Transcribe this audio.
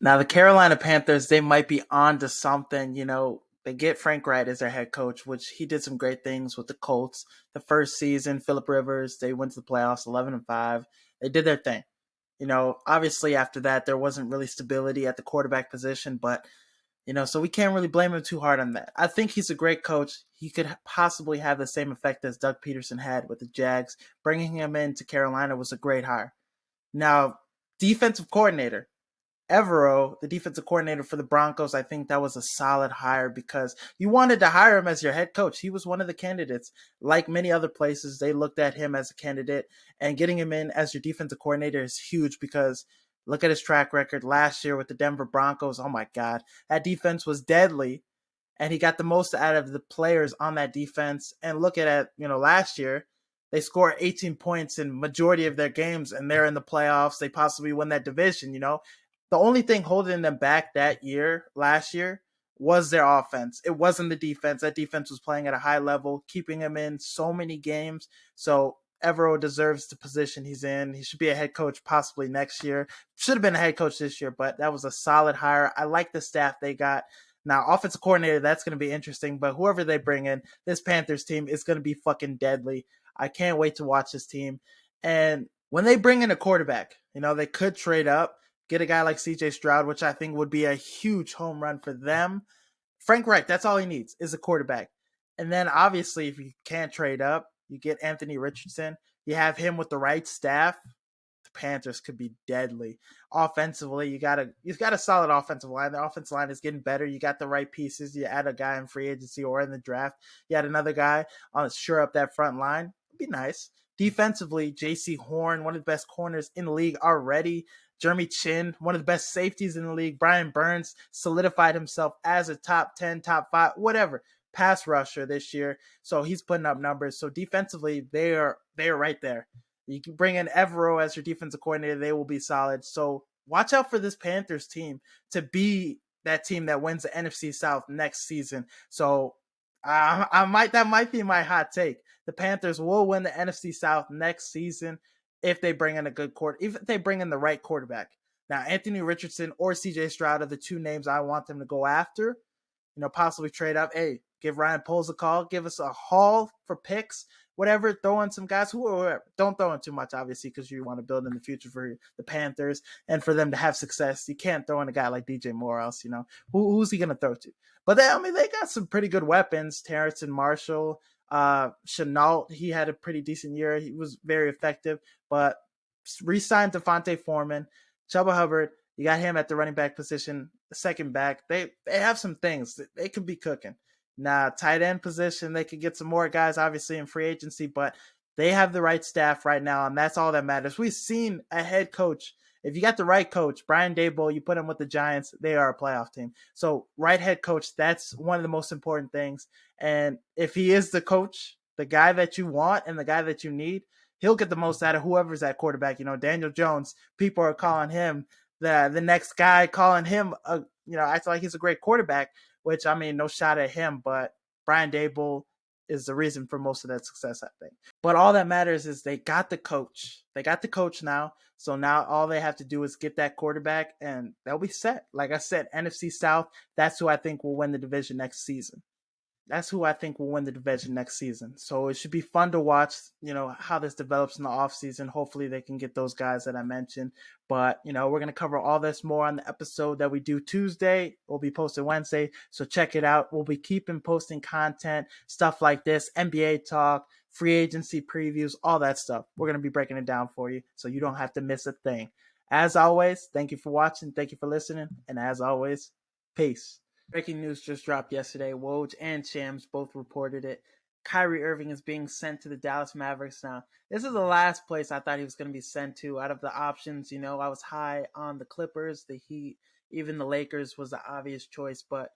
Now the Carolina Panthers, they might be on to something. They get Frank Wright as their head coach, which he did some great things with the Colts. The first season, Phillip Rivers, they went to the playoffs 11-5. They did their thing. Obviously after that there wasn't really stability at the quarterback position, but so we can't really blame him too hard on that. I think he's a great coach. He could possibly have the same effect as Doug Peterson had with the Jags. Bringing him into Carolina was a great hire. Now, defensive coordinator. Evero, the defensive coordinator for the Broncos, I think that was a solid hire because you wanted to hire him as your head coach. He was one of the candidates. Like many other places, they looked at him as a candidate, and getting him in as your defensive coordinator is huge because look at his track record last year with the Denver Broncos. Oh my God, that defense was deadly, and he got the most out of the players on that defense. And look at it, last year, they scored 18 points in majority of their games, and they're in the playoffs. They possibly win that division. The only thing holding them back last year, was their offense. It wasn't the defense. That defense was playing at a high level, keeping them in so many games. So Evero deserves the position he's in. He should be a head coach possibly next year. Should have been a head coach this year, but that was a solid hire. I like the staff they got. Now, offensive coordinator, that's going to be interesting, but whoever they bring in, this Panthers team is going to be fucking deadly. I can't wait to watch this team. And when they bring in a quarterback, they could trade up, get a guy like CJ Stroud, which I think would be a huge home run for them. Frank Reich, that's all he needs is a quarterback. And then obviously, if you can't trade up, you get Anthony Richardson. You have him with the right staff. The Panthers could be deadly. Offensively, you've got a solid offensive line. The offensive line is getting better. You got the right pieces. You add a guy in free agency or in the draft. You add another guy on shore up that front line. It'd be nice. Defensively, J.C. Horn, one of the best corners in the league already. Jeremy Chin, one of the best safeties in the league. Brian Burns solidified himself as a top 10, top 5, whatever, pass rusher this year. So he's putting up numbers. So defensively, they are right there. You can bring in Evero as your defensive coordinator. They will be solid. So watch out for this Panthers team to be that team that wins the NFC South next season. So that might be my hot take. The Panthers will win the NFC South next season if they bring in if they bring in the right quarterback. Now, Anthony Richardson or CJ Stroud are the two names I want them to go after. Possibly trade up. Hey, give Ryan Poles a call. Give us a haul for picks. Whatever, throw in some guys. Whoever. Don't throw in too much, obviously, because you want to build in the future for the Panthers and for them to have success. You can't throw in a guy like DJ Moore else, Who's he going to throw to? But they got some pretty good weapons. Terrence and Marshall. Chenault, he had a pretty decent year. He was very effective, but re-signed Devontae Foreman. Chuba Hubbard, you got him at the running back position, the second back. They have some things. They could be cooking. Now, tight end position, they could get some more guys, obviously, in free agency, but they have the right staff right now, and that's all that matters. We've seen a head coach. If you got the right coach, Brian Daboll, you put him with the Giants, they are a playoff team. So right head coach, that's one of the most important things. And if he is the coach, the guy that you want and the guy that you need, he'll get the most out of whoever's at quarterback. Daniel Jones, people are calling him the next guy, calling him, I feel like he's a great quarterback, which, no shot at him, but Brian Daboll is the reason for most of that success, I think. But all that matters is they got the coach. They got the coach now. So now all they have to do is get that quarterback, and they'll be set. Like I said, NFC South, that's who I think will win the division next season. So it should be fun to watch, how this develops in the offseason. Hopefully they can get those guys that I mentioned. But, we're going to cover all this more on the episode that we do Tuesday. We'll be posted Wednesday. So check it out. We'll be keeping posting content, stuff like this, NBA talk, free agency previews, all that stuff. We're going to be breaking it down for you so you don't have to miss a thing. As always, thank you for watching. Thank you for listening. And as always, peace. Breaking news just dropped yesterday. Woj and Shams both reported it. Kyrie Irving is being sent to the Dallas Mavericks now. This is the last place I thought he was going to be sent to out of the options. I was high on the Clippers, the Heat, even the Lakers was the obvious choice, but